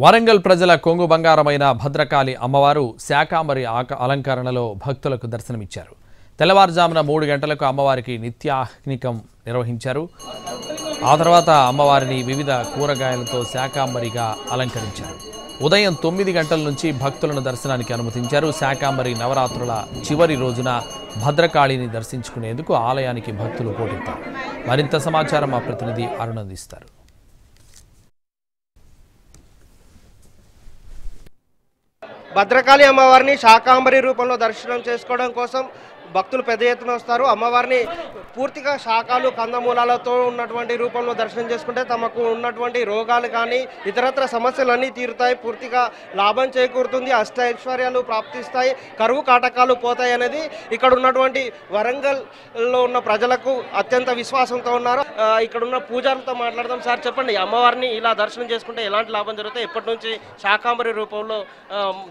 వరంగల్ ప్రజల కొంగు బంగారమైన భద్రకాళి అమ్మవారు శాకాంబరి అలంకరణలో భక్తులకు దర్శనమిచ్చారు. తెల్లవారుజామున 3 గంటలకు అమ్మవారికి నిత్యాహ్నికం నిర్వహించారు. ఆ తర్వాత అమ్మవారిని వివిధ కూరగాయలతో శాకాంబరిగా అలంకరించారు. ఉదయం 9 గంటల నుంచి భక్తులను దర్శనానికి అనుమతించారు. శాకాంబరి నవరాత్రుల చివరి రోజున భద్రకాళిని దర్శించుకునేందుకు ఆలయానికి భక్తులు పోటెత్తారు. మరింత సమాచారం మా ప్రతినిధి అరుణ్ అందిస్తారు. భద్రకాళి అమ్మవారిని శాకాంబరి రూపంలో దర్శనం చేసుకోవడం కోసం భక్తులు పెద్ద ఎత్తున వస్తారు. అమ్మవారిని పూర్తిగా శాకాలు కందమూలాలతో ఉన్నటువంటి రూపంలో దర్శనం చేసుకుంటే తమకు ఉన్నటువంటి రోగాలు కానీ ఇతరత్ర సమస్యలన్నీ తీరుతాయి, పూర్తిగా లాభం చేకూరుతుంది, అష్టైశ్వర్యాలు ప్రాప్తిస్తాయి, కరువు కాటకాలు పోతాయి అనేది ఇక్కడ ఉన్నటువంటి వరంగల్లో ఉన్న ప్రజలకు అత్యంత విశ్వాసంతో ఉన్నారు. ఇక్కడ ఉన్న పూజారులతో మాట్లాడదాం. సార్ చెప్పండి, అమ్మవారిని ఇలా దర్శనం చేసుకుంటే ఎలాంటి లాభం జరుగుతాయి? ఎప్పటి నుంచి శాకాంబరి రూపంలో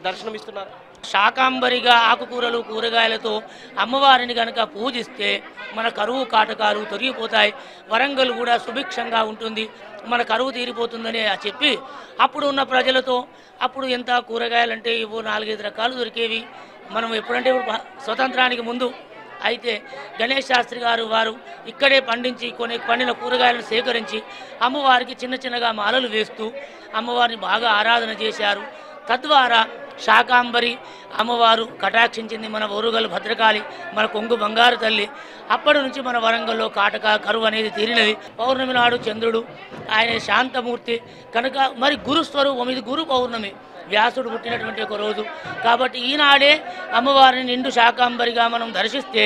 దర్శనం ఇస్తున్నారు? శాకాంబరిగా ఆకుకూరలు కూరగాయలతో అమ్మవారిని కనుక పూజిస్తే మన కరువు కాటకాలు తొలగిపోతాయి, వరంగల్ కూడా సుభిక్షంగా ఉంటుంది, మన కరువు తీరిపోతుందని చెప్పి అప్పుడు ఉన్న ప్రజలతో అప్పుడు ఎంత కూరగాయలంటే ఇవో 4-5 రకాలు దొరికేవి. మనం ఎప్పుడంటే ఇప్పుడు స్వతంత్రానికి ముందు అయితే గణేష్ శాస్త్రి గారు వారు ఇక్కడే పండించి పండిన కూరగాయలను సేకరించి అమ్మవారికి చిన్న చిన్నగా మాలలు వేస్తూ అమ్మవారిని బాగా ఆరాధన చేశారు. తద్వారా శాకాంబరి అమ్మవారు కటాక్షించింది మన ఓరుగల్ భద్రకాళి, మన కొంగు బంగారు తల్లి. అప్పటి నుంచి మన వరంగల్లో కరువు అనేది తీరినది. పౌర్ణమి నాడు చంద్రుడు ఆయన శాంతమూర్తి కనుక మరి గురుస్వరూపం, ఇది గురు పౌర్ణమి, వ్యాసుడు పుట్టినటువంటి ఒక రోజు కాబట్టి ఈనాడే అమ్మవారిని నిండు శాకాంబరిగా మనం దర్శిస్తే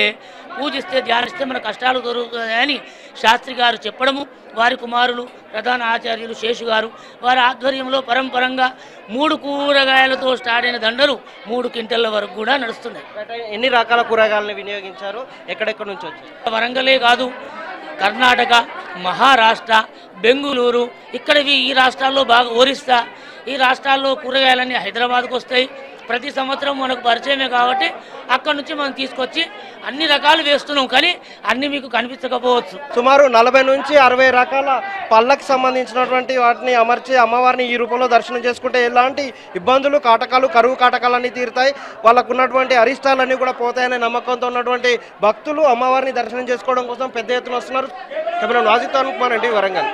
పూజిస్తే ధ్యానిస్తే మన కష్టాలు దొరుకుతాయని శాస్త్రి గారు చెప్పడము, వారి కుమారులు ప్రధాన ఆచార్యులు శేషు గారు వారి ఆధ్వర్యంలో పరంపరంగా 3 కూరగాయలతో స్టార్ట్ అయిన దండలు 3 క్వింటల్ల వరకు కూడా నడుస్తున్నాయి. ఎన్ని రకాల కూరగాయలను వినియోగించారు? ఎక్కడెక్కడి నుంచి వచ్చారు? వరంగలే కాదు, కర్ణాటక, మహారాష్ట్ర, బెంగుళూరు, ఇక్కడవి ఈ రాష్ట్రాల్లో బాగా ఒరిస్సా, ఈ రాష్ట్రాల్లో కూరగాయలన్నీ హైదరాబాద్కు వస్తాయి. ప్రతి సంవత్సరం మనకు పరిచయమే కాబట్టి అక్కడ నుంచి మనం తీసుకొచ్చి అన్ని రకాలు వేస్తున్నాం, కానీ అన్ని మీకు కనిపించకపోవచ్చు. సుమారు 40 నుంచి 60 రకాల పళ్ళకి సంబంధించినటువంటి వాటిని అమర్చి అమ్మవారిని ఈ రూపంలో దర్శనం చేసుకుంటే ఎలాంటి ఇబ్బందులు కాటకాలు కరువు కాటకాలన్నీ తీరుతాయి, వాళ్ళకు ఉన్నటువంటి అరిష్టాలన్నీ కూడా పోతాయనే నమ్మకంతో ఉన్నటువంటి భక్తులు అమ్మవారిని దర్శనం చేసుకోవడం కోసం పెద్ద ఎత్తున వస్తున్నారు. కెమెరా నాజిత్ కుమార్ అండి, వరంగల్.